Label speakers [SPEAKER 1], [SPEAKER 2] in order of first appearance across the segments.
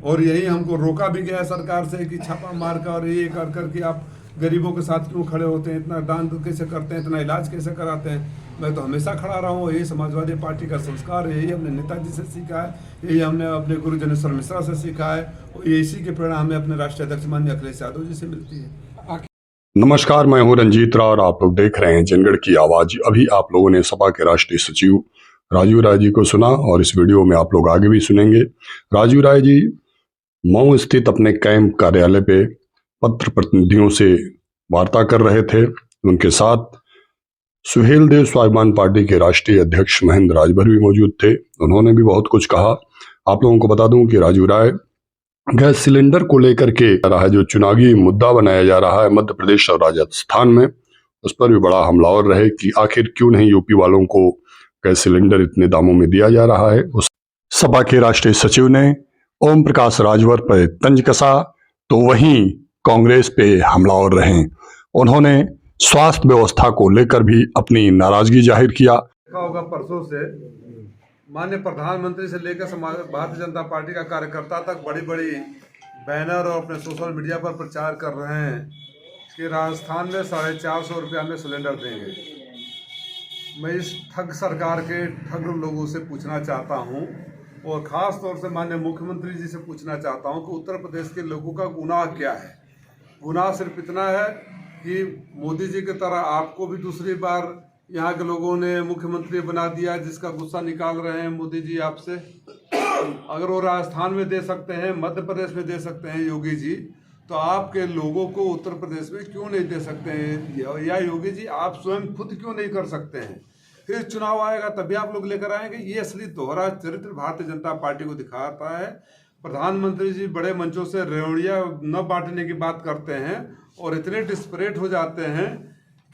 [SPEAKER 1] और यही हमको रोका भी गया सरकार से कि छापा मार कर और ये कर कर कि आप गरीबों के साथ क्यों खड़े होते हैं, इतना दान कैसे करते हैं, इतना इलाज कैसे कराते हैं। मैं तो हमेशा खड़ा रहा हूँ, यही समाजवादी पार्टी का संस्कार है, यही हमने नेताजी से सीखा है, यही हमने अपने गुरु जनेश्वर मिश्रा से सीखा है, और ये इसी के प्रेरणा हमें अपने राष्ट्रीय अध्यक्ष माननीय अखिलेश यादव जी से मिलती है।
[SPEAKER 2] नमस्कार, मैं हूं रंजीत राव और आप लोग देख रहे हैं जनगढ़ की आवाज। अभी आप लोगों ने सपा के राष्ट्रीय सचिव राजीव राय जी को सुना और इस वीडियो में आप लोग आगे भी सुनेंगे। राजीव राय जी मऊ स्थित अपने कैंप कार्यालय पे पत्र प्रतिनिधियों से वार्ता कर रहे थे। उनके साथ सुहेल देव स्वाभिमान पार्टी के राष्ट्रीय अध्यक्ष महेंद्र राजभर भी मौजूद थे। उन्होंने भी बहुत कुछ कहा। आप लोगों को बता दूं कि राजीव राय गैस सिलेंडर को लेकर के रहा है जो चुनावी मुद्दा बनाया जा रहा है मध्य प्रदेश और राजस्थान में, उस पर भी बड़ा हमलावर रहे कि आखिर क्यों नहीं यूपी वालों को गैस सिलेंडर इतने दामों में दिया जा रहा है। उस सपा के राष्ट्रीय सचिव ने ओम प्रकाश राजभर पर तंज कसा तो वहीं कांग्रेस पे हमलावर रहे। उन्होंने स्वास्थ्य व्यवस्था को लेकर भी अपनी नाराजगी जाहिर किया।
[SPEAKER 1] होगा परसों से माननीय प्रधानमंत्री से लेकर भारतीय जनता पार्टी का कार्यकर्ता तक बड़ी बड़ी बैनर और अपने सोशल मीडिया पर प्रचार कर रहे हैं कि राजस्थान में 450 रुपया में सिलेंडर देंगे। मैं इस ठग सरकार के ठग लोगों से पूछना चाहता हूं, और ख़ास तौर से माननीय मुख्यमंत्री जी से पूछना चाहता हूं कि उत्तर प्रदेश के लोगों का गुनाह क्या है। गुनाह सिर्फ इतना है कि मोदी जी की तरह आपको भी दूसरी बार यहाँ के लोगों ने मुख्यमंत्री बना दिया, जिसका गुस्सा निकाल रहे हैं मोदी जी आपसे। अगर वो राजस्थान में दे सकते हैं, मध्य प्रदेश में दे सकते हैं योगी जी, तो आपके लोगों को उत्तर प्रदेश में क्यों नहीं दे सकते हैं? या योगी जी आप स्वयं खुद क्यों नहीं कर सकते हैं? फिर चुनाव आएगा तभी आप लोग लेकर आएंगे। ये असली दोहरा चरित्र भारतीय जनता पार्टी को दिखाता है। प्रधानमंत्री जी बड़े मंचों से रेवड़िया न बांटने की बात करते हैं और इतने डिस्परेट हो जाते हैं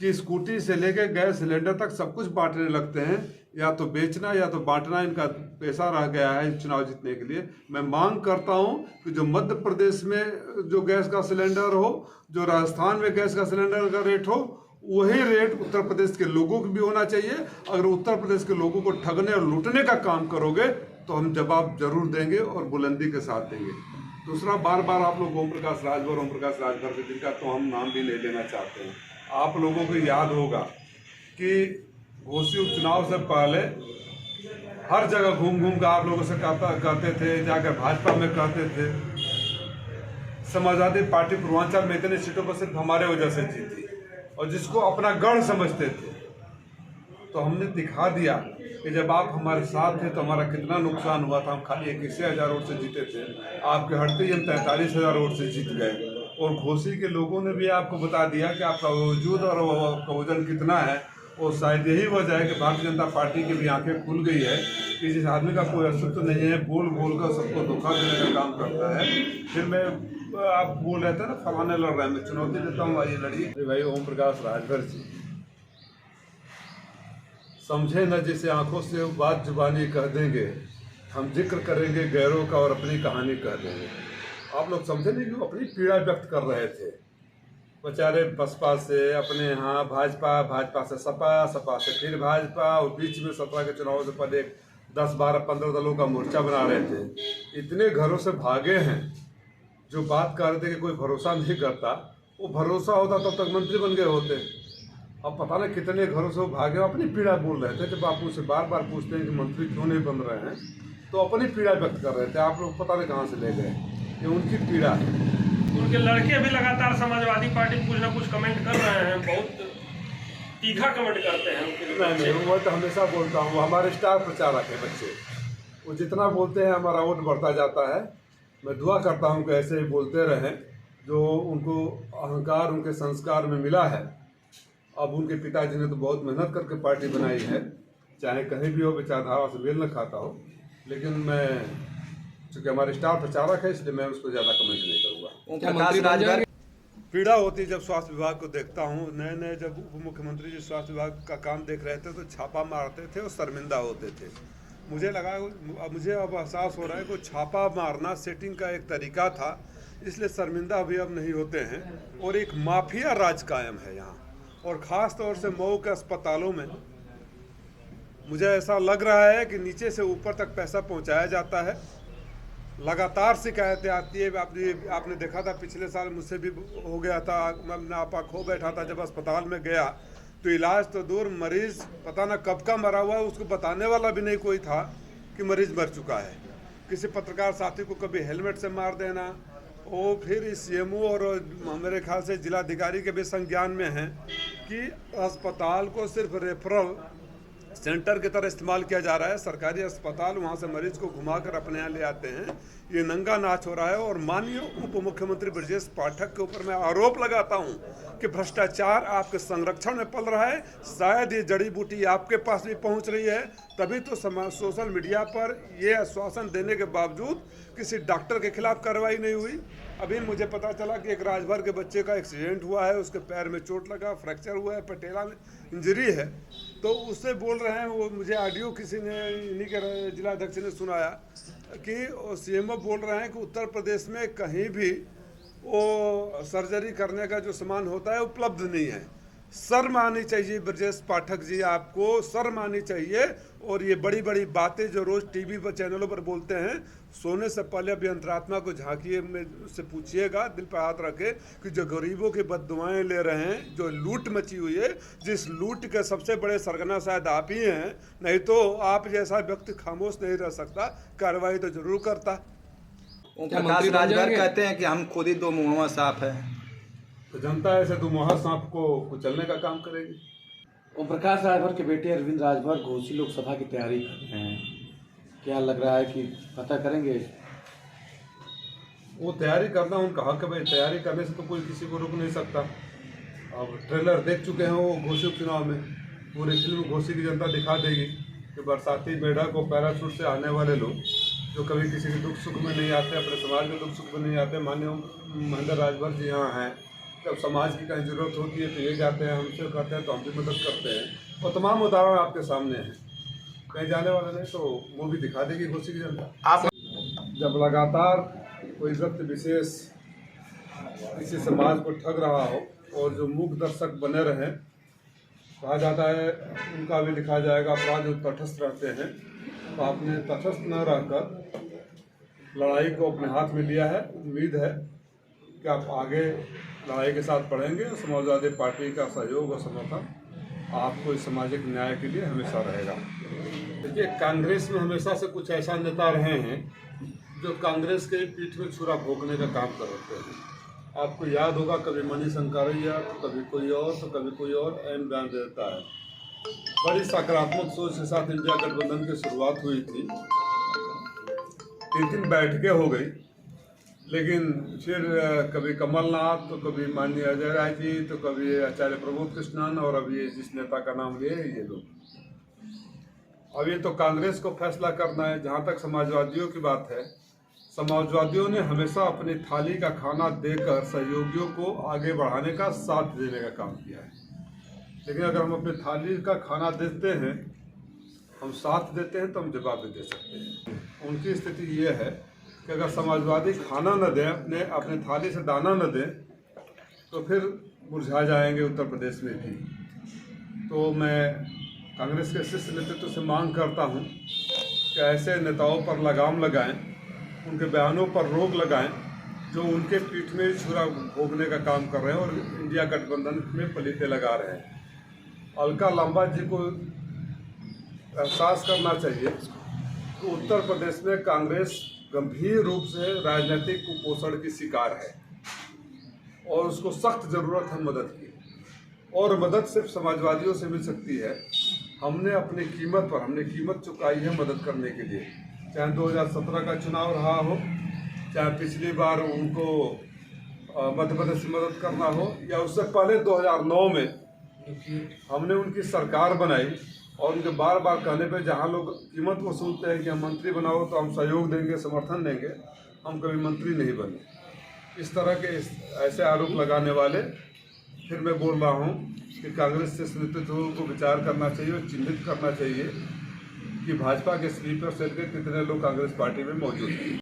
[SPEAKER 1] कि स्कूटी से लेकर गैस सिलेंडर तक सब कुछ बांटने लगते हैं। या तो बेचना या तो बांटना इनका पैसा रह गया है चुनाव जीतने के लिए। मैं मांग करता हूं कि जो मध्य प्रदेश में जो गैस का सिलेंडर हो, जो राजस्थान में गैस का सिलेंडर का रेट हो, वही रेट उत्तर प्रदेश के लोगों को भी होना चाहिए। अगर उत्तर प्रदेश के लोगों को ठगने और लूटने का काम करोगे तो हम जवाब जरूर देंगे और बुलंदी के साथ देंगे। दूसरा, बार बार आप लोग ओम प्रकाश राजभर जिनका तो हम नाम भी नहीं लेना चाहते हैं। आप लोगों को याद होगा कि घोसी उपचुनाव से पहले हर जगह घूम घूम कर आप लोगों से कहते थे, जाकर भाजपा में कहते थे समाजवादी पार्टी पूर्वांचल में इतनी सीटों पर सिर्फ हमारे वजह से जीती, और जिसको अपना गढ़ समझते थे। तो हमने दिखा दिया कि जब आप हमारे साथ थे तो हमारा कितना नुकसान हुआ था। हम खाली 21,000 वोट से जीते थे, आपके हटते ही हम 43,000 वोट से जीत गए। और घोसी के लोगों ने भी आपको बता दिया कि आपका वजूद और आपका वजन कितना है। और शायद यही वजह है कि भारतीय जनता पार्टी की भी आंखें खुल गई है कि जिस आदमी का कोई अस्तित्व नहीं है, बोल बोल कर सबको धोखा देने का काम करता है। फिर मैं आप बोल रहे थे ना फलाने लड़ रहे हैं, मैं चुनौती देता हूँ, आइए लड़िए। भाई ओम प्रकाश राजभर जी समझे न जिसे आंखों से बात जुबानी कह देंगे, हम जिक्र करेंगे गैरों का और अपनी कहानी कह देंगे। आप लोग समझे नहीं कि अपनी पीड़ा व्यक्त कर रहे थे बेचारे। बसपा से अपने यहाँ भाजपा, भाजपा से सपा, सपा से फिर भाजपा, और बीच में 17 के चुनाव से पहले 10, 12, 15 दलों का मोर्चा बना रहे थे। इतने घरों से भागे हैं जो बात कर रहे थे कि कोई भरोसा नहीं करता। वो भरोसा होता तब तक मंत्री बन गए होते। अब पता नहीं कितने घरों से वो भागे, अपनी पीड़ा बोल रहे थे। जब बापू से बार बार पूछते हैं कि मंत्री क्यों नहीं बन रहे हैं, तो अपनी पीड़ा व्यक्त कर रहे थे। आप लोग पता नहीं कहाँ से ले गए, ये उनकी पीड़ा है।
[SPEAKER 3] उनके लड़के भी लगातार समाजवादी पार्टी कुछ ना कुछ कमेंट कर रहे हैं, बहुत तीखा कमेंट करते हैं।
[SPEAKER 1] नहीं, वो तो हमेशा बोलता हूँ, वो हमारे स्टार प्रचारक है बच्चे। वो जितना बोलते हैं हमारा वोट बढ़ता जाता है। मैं दुआ करता हूँ कि ऐसे ही बोलते रहें। जो उनको अहंकार उनके संस्कार में मिला है। अब उनके पिताजी ने तो बहुत मेहनत करके पार्टी बनाई है, चाहे कहीं भी हो, विचारधारा से मेल न खाता हो। लेकिन मैं चूँकि हमारे स्टार प्रचारक है, इसलिए मैं उसको ज़्यादा कमेंट नहीं करूँगा। पीड़ा होती है जब स्वास्थ्य विभाग को देखता हूँ। नए नए जब उप मुख्यमंत्री जी स्वास्थ्य विभाग का काम देख रहे थे तो छापा मारते थे और शर्मिंदा होते थे। मुझे अब एहसास हो रहा है कि छापा मारना सेटिंग का एक तरीका था, इसलिए शर्मिंदा भी अब नहीं होते हैं। और एक माफिया राज कायम है यहाँ, और ख़ास तौर से मऊ के अस्पतालों में मुझे ऐसा लग रहा है कि नीचे से ऊपर तक पैसा पहुँचाया जाता है। लगातार शिकायतें आती है। आपने देखा था पिछले साल मुझसे भी हो गया था, मैं नापा खो बैठा था जब अस्पताल में गया तो इलाज तो दूर, मरीज पता ना कब का मरा हुआ है, उसको बताने वाला भी नहीं कोई था कि मरीज मर चुका है। किसी पत्रकार साथी को कभी हेलमेट से मार देना, वो फिर सीएमओ और मेरे ख्याल से जिलाधिकारी के भी संज्ञान में है कि अस्पताल को सिर्फ रेफरल सेंटर की तरह इस्तेमाल किया जा रहा है। सरकारी अस्पताल वहाँ से मरीज को घुमाकर अपने यहाँ ले आते हैं। ये नंगा नाच हो रहा है। और माननीय उप मुख्यमंत्री ब्रजेश पाठक के ऊपर मैं आरोप लगाता हूँ कि भ्रष्टाचार आपके संरक्षण में पल रहा है। शायद ये जड़ी बूटी आपके पास भी पहुँच रही है, तभी तो सोशल मीडिया पर ये आश्वासन देने के बावजूद किसी डॉक्टर के खिलाफ कार्रवाई नहीं हुई। अभी मुझे पता चला कि एक राजभर के बच्चे का एक्सीडेंट हुआ है, उसके पैर में चोट लगा, फ्रैक्चर हुआ है, पटेला में इंजरी है। तो उससे बोल रहे हैं, वो मुझे ऑडियो किसी ने, इन्हीं के जिलाध्यक्ष ने सुनाया कि सीएमओ बोल रहे हैं कि उत्तर प्रदेश में कहीं भी वो सर्जरी करने का जो सामान होता है उपलब्ध नहीं है। शर्म आनी चाहिए ब्रजेश पाठक जी, आपको शर्म आनी चाहिए। और ये बड़ी बड़ी बातें जो रोज़ टीवी पर चैनलों पर बोलते हैं, सोने से पहले अभी अंतरात्मा को झांकिए, में उससे पूछिएगा, दिल पर हाथ रखे कि जो गरीबों की बददुआएं ले रहे हैं, जो लूट मची हुई है, जिस लूट के सबसे बड़े सरगना शायद आप ही हैं, नहीं तो आप जैसा व्यक्ति खामोश नहीं रह सकता, कार्रवाई तो जरूर करता।
[SPEAKER 4] प्रकाश राजभर कहते हैं कि हम खुद ही दो मुहम्मा साफ है,
[SPEAKER 1] तो जनता ऐसे दुमुहा सांप को कुचलने का काम करेगी।
[SPEAKER 5] ओम प्रकाश राजभर के बेटे अरविंद राजभर घोसी लोकसभा की तैयारी कर रहे हैं, क्या लग रहा है कि पता करेंगे?
[SPEAKER 1] वो तैयारी करना उनका हक है भाई, तैयारी करने से तो कोई किसी को रोक नहीं सकता। अब ट्रेलर देख चुके हैं वो घोसी उपचुनाव में, पूरी फिल्म घोसी की जनता दिखा देगी कि बरसाती मेढक और पैराशूट से आने वाले लोग जो कभी किसी के दुख सुख में नहीं आते, अपने समाज के दुख सुख में नहीं आते। माननीय महेंद्र राजभर जी यहाँ हैं, जब समाज की कहीं जरूरत होती है तो ये जाते हैं, हमसे करते हैं तो हम भी मदद करते हैं। और तमाम उदाहरण आपके सामने हैं, कहीं जाने वाले नहीं, तो वो भी दिखा देगी घोसी की जनता।
[SPEAKER 4] आप
[SPEAKER 1] जब लगातार कोई व्यक्ति विशेष किसी समाज को ठग रहा हो और जो मूक दर्शक बने रहें, कहा जाता है उनका भी लिखा जाएगा अपराध जो तटस्थ रहते हैं। तो आपने तटस्थ न रहकर लड़ाई को अपने हाथ में लिया है। उम्मीद है कि आप आगे लड़ाई के साथ बढ़ेंगे और समाजवादी पार्टी का सहयोग और समर्थन आपको इस सामाजिक न्याय के लिए हमेशा रहेगा। देखिए, कांग्रेस में हमेशा से कुछ ऐसा नेता रहे हैं जो कांग्रेस के पीठ में छुरा भोंकने का काम कर रहे हैं। आपको याद होगा, कभी मनीष अंकारिया, तो कभी कोई और, तो कभी कोई और ऐन बयान देता है। बड़ी सकारात्मक सोच के साथ इंडिया गठबंधन की शुरुआत हुई थी, 3 बैठकें हो गई, लेकिन फिर कभी कमलनाथ, तो कभी माननीय अजय राय जी, तो कभी आचार्य प्रमोद कृष्णन, और अभी जिस नेता का नाम लिए ये लोग। अब ये तो कांग्रेस को फैसला करना है। जहाँ तक समाजवादियों की बात है, समाजवादियों ने हमेशा अपनी थाली का खाना देकर सहयोगियों को आगे बढ़ाने का, साथ देने का काम किया है। लेकिन अगर हम अपनी थाली का खाना देते हैं, हम साथ देते हैं, तो हम जवाब भी दे सकते हैं। उनकी स्थिति ये है कि अगर समाजवादी खाना न दें, अपने थाली से दाना न दें, तो फिर मुरझा जाएंगे उत्तर प्रदेश में भी। तो मैं कांग्रेस के शीर्ष नेतृत्व से मांग करता हूं कि ऐसे नेताओं पर लगाम लगाएं, उनके बयानों पर रोक लगाएं जो उनके पीठ में छुरा भोगने का काम कर रहे हैं और इंडिया गठबंधन में पलीते लगा रहे हैं। अलका लांबा जी को एहसास करना चाहिए कि उत्तर प्रदेश में कांग्रेस गंभीर रूप से राजनीतिक कुपोषण की शिकार है और उसको सख्त ज़रूरत है मदद की। और मदद सिर्फ समाजवादियों से मिल सकती है। हमने अपनी कीमत पर कीमत चुकाई है मदद करने के लिए, चाहे 2017 का चुनाव रहा हो, चाहे पिछली बार उनको मध्य प्रदेश से मदद करना हो, या उससे पहले 2009 में हमने उनकी सरकार बनाई और उनके बार बार कहने पे जहाँ लोग कीमत वसूलते हैं कि हम मंत्री बनाओ तो हम सहयोग देंगे, समर्थन देंगे, हम कभी मंत्री नहीं बने। इस तरह के ऐसे आरोप लगाने वाले, फिर मैं बोल रहा हूँ कि कांग्रेस से नेतृत्व को विचार करना चाहिए और चिन्हित करना चाहिए कि भाजपा के स्लीपर सेल के कितने लोग कांग्रेस पार्टी में मौजूद हैं।